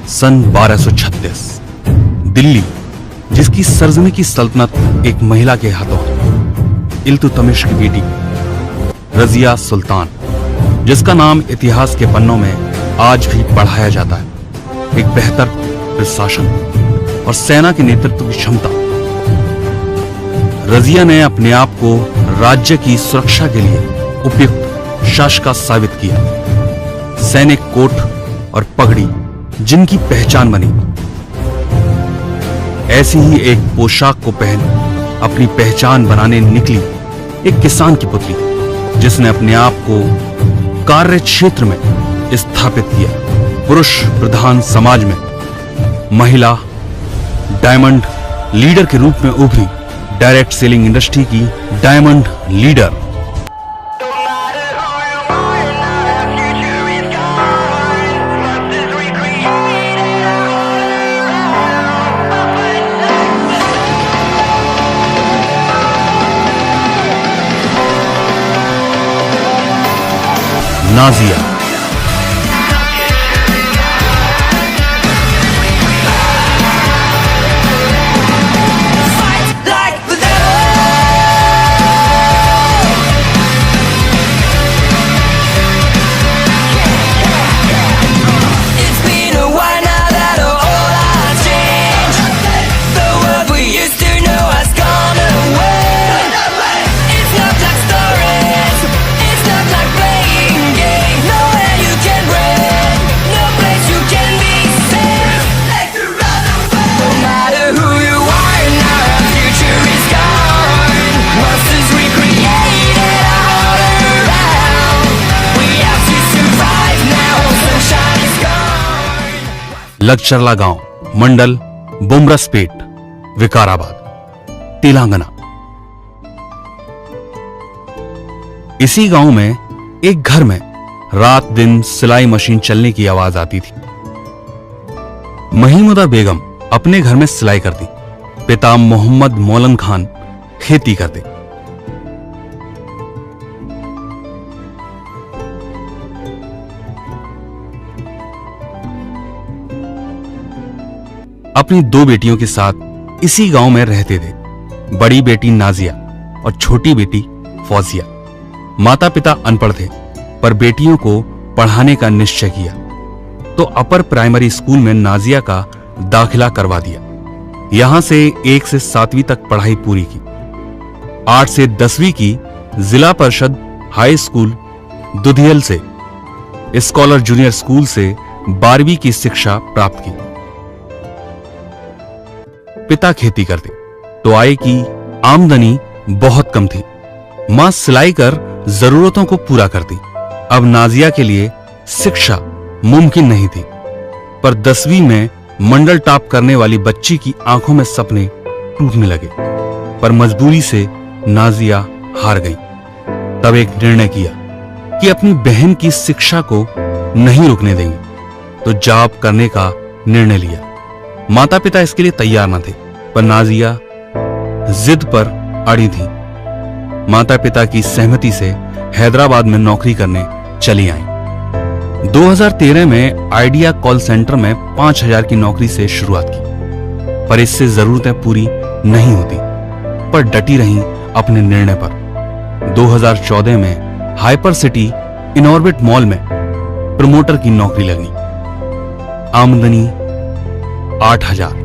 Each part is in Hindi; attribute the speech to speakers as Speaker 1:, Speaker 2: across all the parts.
Speaker 1: सन 1236 दिल्ली, जिसकी सरजमी की सल्तनत एक महिला के हाथों है, इल्तुतमिश की बेटी रजिया सुल्तान, जिसका नाम इतिहास के पन्नों में आज भी पढ़ाया जाता है। एक बेहतर प्रशासन और सेना के नेतृत्व की क्षमता। रजिया ने अपने आप को राज्य की सुरक्षा के लिए उपयुक्त शासका साबित किया। सैनिक कोट और पगड़ी जिनकी पहचान बनी, ऐसी ही एक पोशाक को पहन अपनी पहचान बनाने निकली एक किसान की पुत्री, जिसने अपने आप को कार्य क्षेत्र में स्थापित किया। पुरुष प्रधान समाज में महिला डायमंड लीडर के रूप में उभरी, डायरेक्ट सेलिंग इंडस्ट्री की डायमंड लीडर। नाजिया लगचरला गांव, मंडल बुमरसपेट, विकाराबाद, तेलंगाना। इसी गांव में एक घर में रात दिन सिलाई मशीन चलने की आवाज आती थी। महिमुदा बेगम अपने घर में सिलाई करती, पिता मोहम्मद मौलन खान खेती करते। अपनी दो बेटियों के साथ इसी गांव में रहते थे। बड़ी बेटी नाजिया और छोटी बेटी फौजिया। माता पिता अनपढ़ थे, पर बेटियों को पढ़ाने का निश्चय किया तो अपर प्राइमरी स्कूल में नाजिया का दाखिला करवा दिया। यहां से 1 से 7वीं तक पढ़ाई पूरी की। 8 से 10वीं की जिला परिषद हाई स्कूल दुधियल से, स्कॉलर जूनियर स्कूल से 12वीं की शिक्षा प्राप्त की। पिता खेती करते तो आय की आमदनी बहुत कम थी। मां सिलाई कर जरूरतों को पूरा करती। अब नाजिया के लिए शिक्षा मुमकिन नहीं थी, पर 10वीं में मंडल टॉप करने वाली बच्ची की आंखों में सपने टूटने लगे। पर मजबूरी से नाजिया हार गई। तब एक निर्णय किया कि अपनी बहन की शिक्षा को नहीं रुकने देंगे, तो जॉब करने का निर्णय लिया। माता पिता इसके लिए तैयार न थे, पर नाजिया जिद पर अड़ी थी। माता पिता की सहमति से हैदराबाद में नौकरी करने चली आईं। 2013 में आइडिया कॉल सेंटर में 5000 की नौकरी से शुरुआत की, पर इससे जरूरतें पूरी नहीं होती, पर डटी रहीं अपने निर्णय पर। 2014 में हाइपर सिटी इनऑर्बिट मॉल में प्रमोटर की नौकरी लगी। आमदनी 8000।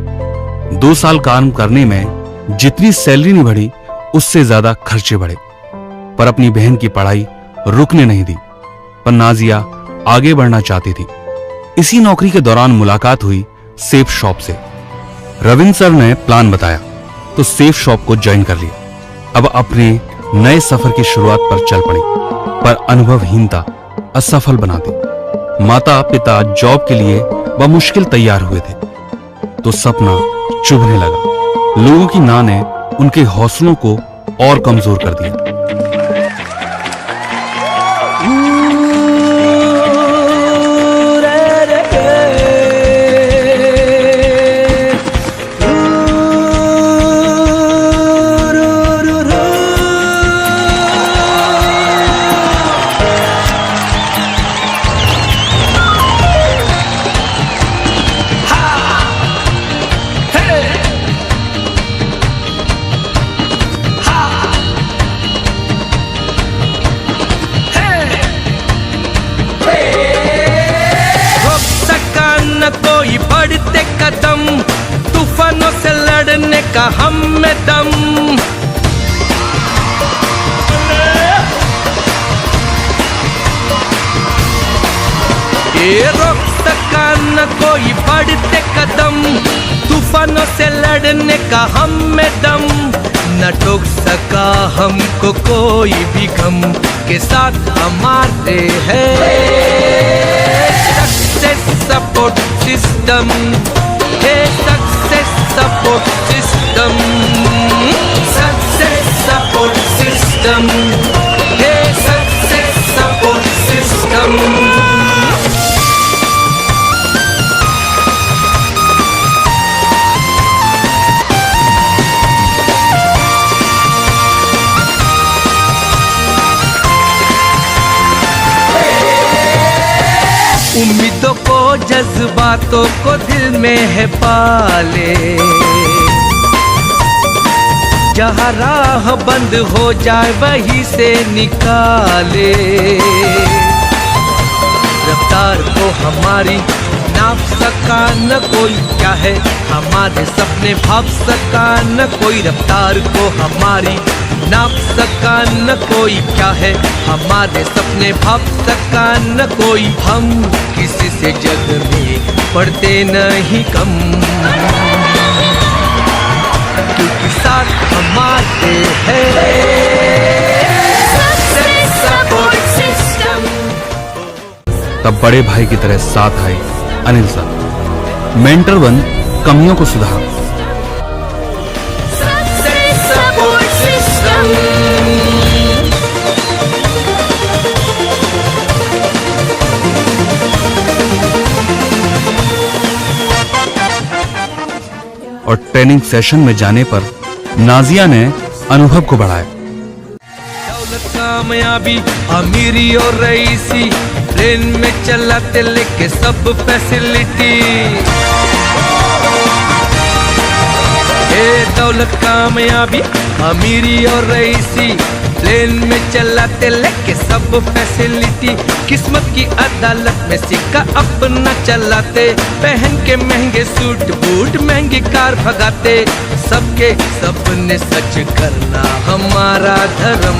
Speaker 1: 2 साल काम करने में जितनी सैलरी नहीं बढ़ी, उससे ज्यादा खर्चे बढ़े। पर अपनी बहन की पढ़ाई रुकने नहीं दी, पर नाजिया आगे बढ़ना चाहती थी। इसी नौकरी के दौरान मुलाकात हुई सेफ शॉप से। रविंद्र सर ने प्लान बताया तो सेफ शॉप को ज्वाइन कर लिया। अब अपने नए सफर की शुरुआत पर चल पड़ी, पर अनुभवहीनता असफल बना दी। माता पिता जॉब के लिए बमुश्किल तैयार हुए थे, तो सपना चुभने लगा। लोगों की ना ने उनके हौसलों को और कमजोर कर दिया।
Speaker 2: लड़ने का हम में दम। ये रोक सका न कोई बढ़ते कदम, तूफानों से लड़ने का हम में दम। न टोक सका हमको कोई भी गम, के साथ हमारे हैं success support system, hey success support system, success support system, hey success support system. उम्मीदों को जज्बातों को दिल में है पाले, जहाँ राह बंद हो जाए वहीं से निकाले। रफ्तार को हमारी नाप सका न कोई, क्या है हमारे सपने भाप सका न कोई। रफ्तार को हमारी नाप सका न कोई, क्या है हमारे सपने भाप सका न कोई। हम किसी से जग में पढ़ते नहीं कम, क्योंकि साथ हमारे हैं सक्सेस सपोर्ट सिस्टम।
Speaker 1: तब बड़े भाई की तरह साथ आए अनिल सर। मेंटर बन कमियों को सुधार।
Speaker 2: Success support system.
Speaker 1: और ट्रेनिंग सेशन में जाने पर नाजिया ने अनुभव को बढ़ाया।
Speaker 2: दौलत कामयाबी अमीरी और रईसी, ट्रेन में चलाते लेके सब फैसिलिटी। दौलत कामयाबी अमीरी और रईसी, प्लेन में चलाते लेके सब फैसिलिटी। किस्मत की अदालत में सिक्का अपना चलाते, पहन के महंगे सूट बूट महंगी कार भगाते। सबके सपने सच करना हमारा धर्म,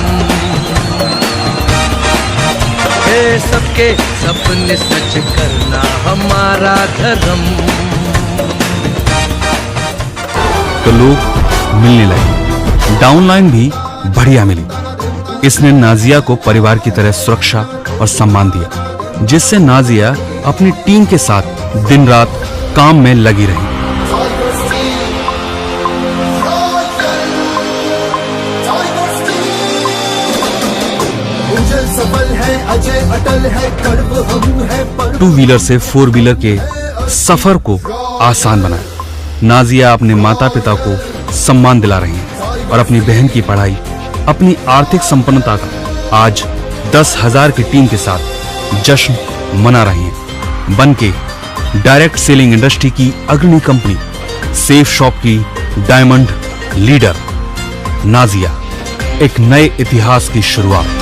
Speaker 2: सबके सपने सच करना हमारा धर्म।
Speaker 1: तो लोग मिलने लगे, डाउनलाइन भी बढ़िया मिली। इसने नाजिया को परिवार की तरह सुरक्षा और सम्मान दिया, जिससे नाजिया अपनी टीम के साथ दिन रात काम में लगी रही। टू व्हीलर से फोर व्हीलर के सफर को आसान बनाया। नाजिया अपने माता पिता को सम्मान दिला रही हैं और अपनी बहन की पढ़ाई, अपनी आर्थिक संपन्नता का आज 10,000 की टीम के साथ जश्न मना रही हैं। बन के डायरेक्ट सेलिंग इंडस्ट्री की अग्रणी कंपनी सेफ शॉप की डायमंड लीडर नाजिया, एक नए इतिहास की शुरुआत।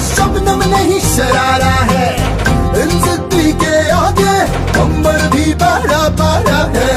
Speaker 3: शबनम नहीं शरारा है, इन जिद्दी के आगे कंबर भी बड़ा बड़ा है।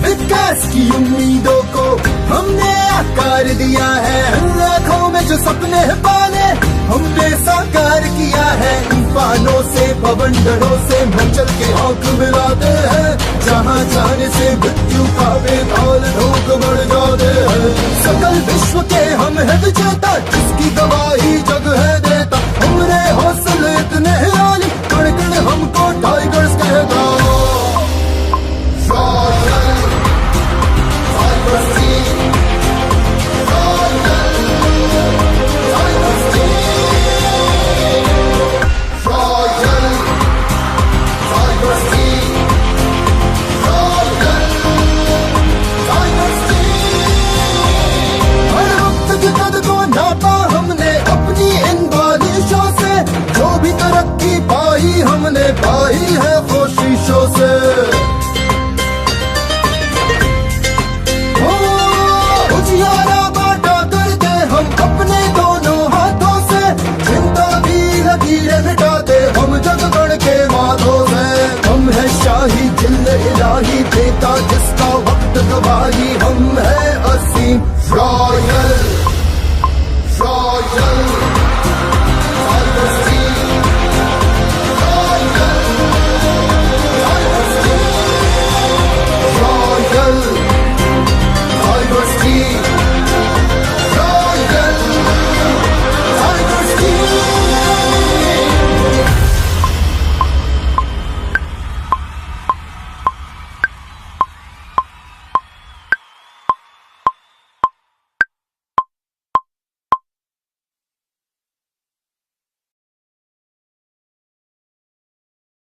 Speaker 3: विकास की उम्मीदों को हमने आकार दिया है, लाखों में जो सपने पाले हमने साकार किया है। तूफानों से बवंडरों से मचल के आंख मिलाते हैं, जहाँ जाने से मृत्यु का बेताल ढोक बढ़ जाते हैं। सकल विश्व के हम है विजेता, जिसकी गवाही जग है देता। हमरे हौसले इतने आली, कण कण हमको टाइगर्स कहता। हमने अपनी इन वाली लकीरें मिटाते हम जगगण के माधो हैं। हम है शाही जिल्ल इलाही देता जिसका वक्त गवाही